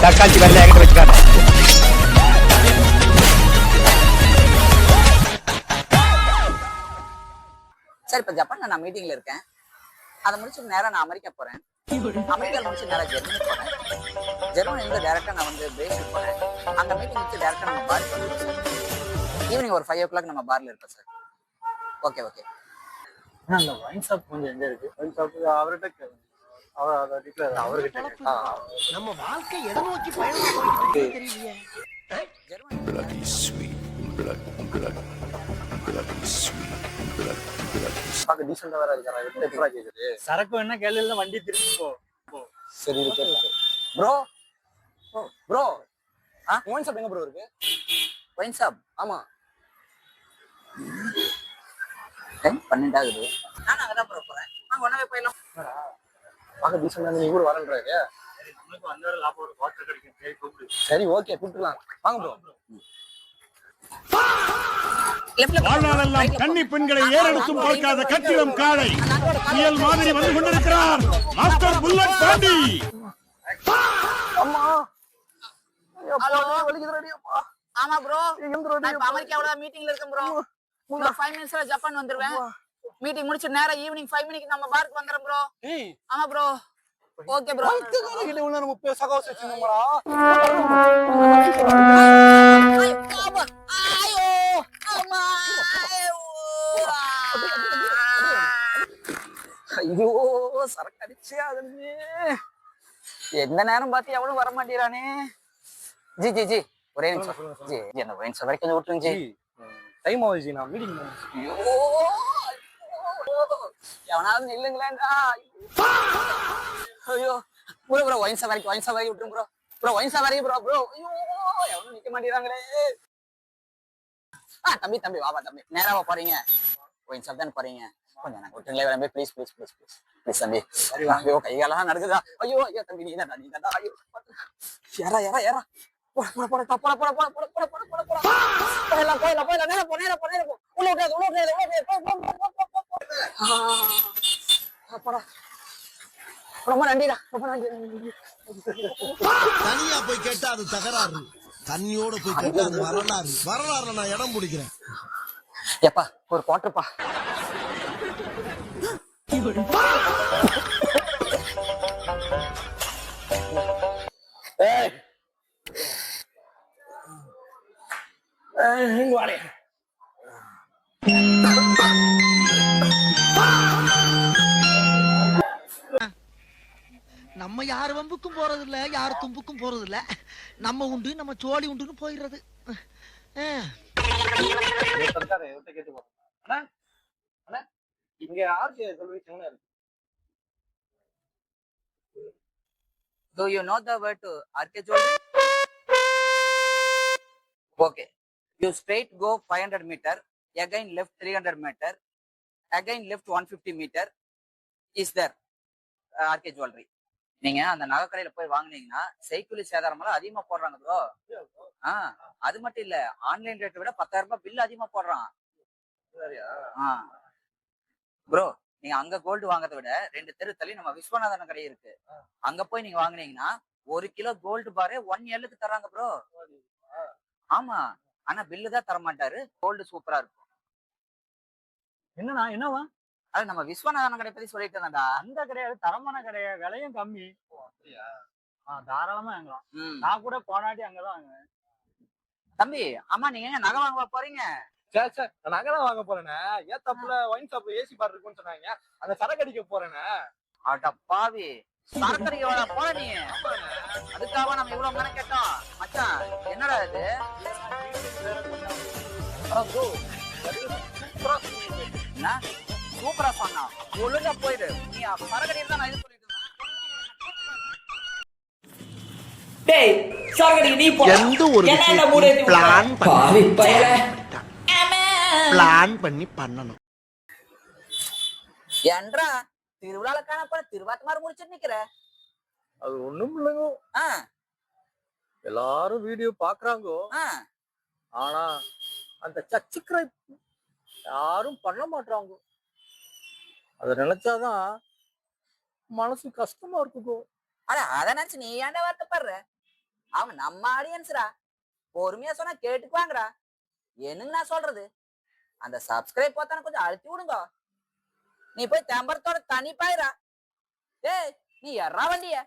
தக்காளி வரல எங்கிட்ட வச்சுக்காங்க. சரி, இப்ப ஜப்பான்ல நான் மீட்டிங்ல இருக்கேன். அதை முடிச்சு நேரா நான் அமெரிக்கா போறேன். அமெரிக்கா முடிச்சு நேரா ஜெர்மனி போறேன். ஜெர்மனி இருந்து டைரக்டா நான் வந்து பிரேசில் போறேன். அங்க மீட்டிங் முடிச்சு டைரக்டா நம்ம பாருக்கு வந்துடும் சார். ஈவினிங் ஒரு 5 o'clock நம்ம பார்ல இருப்போம் சார். Okay okay. அந்த வைன் ஷாப் கொஞ்சம் எங்க இருக்கு? வைன் ஷாப் அவர்கிட்ட கேளுங்க. அவர் அத டிக்ளேர் அவர்கிட்ட. நம்ம வாழ்க்கை எதை நோக்கி பயணம் போயிட்டு இருக்கு தெரியலையே. Bloody sweet, bloody sweet, பாக்க டீசெண்டா வேற இருக்காரா? எப்படி கேக்குது? சரக்கு வேணா கேள்வில வண்டி திருப்பி போ. சரி இருக்கு. ப்ரோ ப்ரோ வைன் ஷாப் எங்க ப்ரோ இருக்கு? ஒயின் ஷாப் ஆமா. டைம் 12 ஆகுது. நான் அங்கதான் ப்ரோ போறேன். நாங்க ஒண்ணாவே போயிடலாம். பாக்க டீசெண்டா நீ கூட வரேன்றாரு. சரி, நமக்கு வந்தவர லாபம் ஒரு வாட்டர் கிடைக்கும். சரி கூப்பிடு. சரி ஓகே கூப்பிடலாம். வாங்க ப்ரோ. வாழ்நாளெல்லாம் கன்னி பெண்களை ஏறெடுத்தும் பார்க்காத கட்டிடம் காளை புயல் மாதிரி வந்து கொண்டிருக்கிறார் மாஸ்டர் புல்லட் பாண்டி. அம்மா ஹலோ வலிக்குதுடா அப்பா. ஆமா ப்ரோ, எந்திரடி. நான் இப்ப அமெரிக்காவோட மீட்டிங்ல இருக்கேன் ப்ரோ. இன்னும் 5 minutesல ஜப்பான் வந்துருவேன். மீட்டிங் முடிச்சு நேரா ஈவினிங் 5 மணிக்கு நம்ம பார்க்கு வந்துறோம் ப்ரோ. ஆமா ப்ரோ. Okay bro. கிட்ட உள்ள நம்ம போய் சகாஸ் வச்சிருந்தோம்டா. ஐயோ அம்மா ஐயோ சரக்கு அடிச்சே அதுன்னு எந்த நேரம் பார்த்து எவனும் வர மாட்டேறானே. ஜி ஜி ஜி ஒரே நிமிஷம் ஜி. என்ன வைன் ஷாப் வரைக்கும் விட்டுருங்க ஜி. டைம் ஆகுது நான் மீட்டிங். ஐயோ எவனாவது நில்லுங்களேன்டா. ஐயோ ப்ரோ ப்ரோ வைன் ஷாப் வரைக்கும் விட்டுருங்க ப்ரோ. ப்ரோ வைன் ஷாப் வரைக்கும் ப்ரோ. ஐயோ எவனும் நிக்க மாட்டேறாங்களே. தம்பி தம்பி வாபா தம்பி, நேராவா போறீங்க? ஒயின் ஷாப் தான் போறீங்க. கொஞ்சம் எனக்கு விட்டுங்களே தம்பி, please please please please please தம்பி. ஐயோ கைகாலெல்லாம் நடக்குதா? ஐயோ ஐயோ தம்பி நீதான்டா. ஐயோ ஏறா ஏறா ஏறா போட போட போட போட போட போட போட போட போட போட போட போயிடலாம் போயிடலாம் போயிடலாம். நேரா போ நேரா போ நேரா போ. உள்ள விட்டாது போடா. ரொம்ப நன்றிடா, ரொம்ப நன்றி. தனியா போய் கேட்டா அது தகராறு, தண்ணியோட போய் கேட்டா அது வரலாறு நான் இடம் பிடிக்கிறேன். எப்பா ஒரு குவார்டர்ப்பா. நீங்க வாடே. நம்ம யார் வம்புக்கும் போறது இல்ல, யார் தும்புக்கும் போறது இல்ல. நம்ம உண்டு நம்ம சோழி உண்டுன்னு போயிடுறது. இங்க யாருக்கு சொல்லிச்சீங்கன்னா இருக்கு. Do you know the word to archaeology? Okay. You straight go 500 meter, again left 300 meter, again left 150 meter is there archaeology. நீங்க அந்த நகைக்கடையில போய் வாங்குனீங்கன்னா செய்கூலி சேதாரம் எல்லாம் அதிகமா போடுறாங்க ப்ரோ. அது மட்டும் இல்ல, ஆன்லைன் ரேட்டை விட 10,000 ரூபாய் பில் அதிகமா போடுறான் ப்ரோ. நீங்க அங்க கோல்டு வாங்கறத விட 2 தெரு தள்ளி நம்ம விஸ்வநாதன் கடை இருக்கு, அங்க போய் நீங்க வாங்குனீங்கன்னா 1 கிலோ கோல்டு பாரு 1 yearக்கு தர்றாங்க ப்ரோ. ஆமா, ஆனா பில்லு தான் தர மாட்டாரு. கோல்டு சூப்பரா இருக்கும். என்னவா? அது நம்ம விஸ்வநாதன் கடை பத்தி சொல்லிட்டு இருந்தாடா. அந்த கிடையாது, தரமான கிடையாது, விலையும் கம்மி. தாராளமா வாங்கலாம். நான் கூட போனாட்டி அங்கதான் வாங்குவேன். தம்பி ஆமா, நீங்க எங்க நகை வாங்க போறீங்க? சார் நகைதான் வாங்க போறேனே. ஏன் தப்புல வைன் ஷாப்ல ஏசி பார் இருக்குன்னு சொன்னாங்க, அந்த சரக்கு அடிக்க போறேனே. அட பாவி, சரக்கு அடிக்க போற நீ? அதுக்காக நம்ம இவ்வளவு மன கேட்டோம் மச்சான். என்னடா இது? என்ன சூப்பரா சொன்னா? ஒழுங்கா போயிடு. நீ சரக்கு அடிக்க தான் நான் இது சொல்லிட்டு இருந்தேன். டேய் சரக்கு நீ போ. எந்த ஒரு பிளான் பண்ணி பண்ணணும். என்றா திருவிழால காணப்பட திருவாத்து மாதிரி முடிச்சுட்டு நிக்கிற? அது ஒண்ணும் இல்லைங்க. எல்லாரும் வீடியோ பாக்குறாங்க, ஆனா அந்த சச்சுக்கிற யாரும் பண்ண மாட்டாங்க. அத நினைச்சாதான் மனசு கஷ்டமா இருக்குங்க. அத நினைச்சு நீ ஏன்டா வருத்தப்படுற? அவங்க நம்ம ஆடியன்ஸ்ரா, பொறுமையா சொன்னா கேட்டுக்குவாங்கடா. என்னங்க நான் சொல்றது, அந்த சப்ஸ்கிரைப் போத்தான கொஞ்சம் அழுத்தி விடுங்க. நீ போய் தெம்பரத்தோட தனி பாயிரா. ஏய், நீ எறா வண்டிய.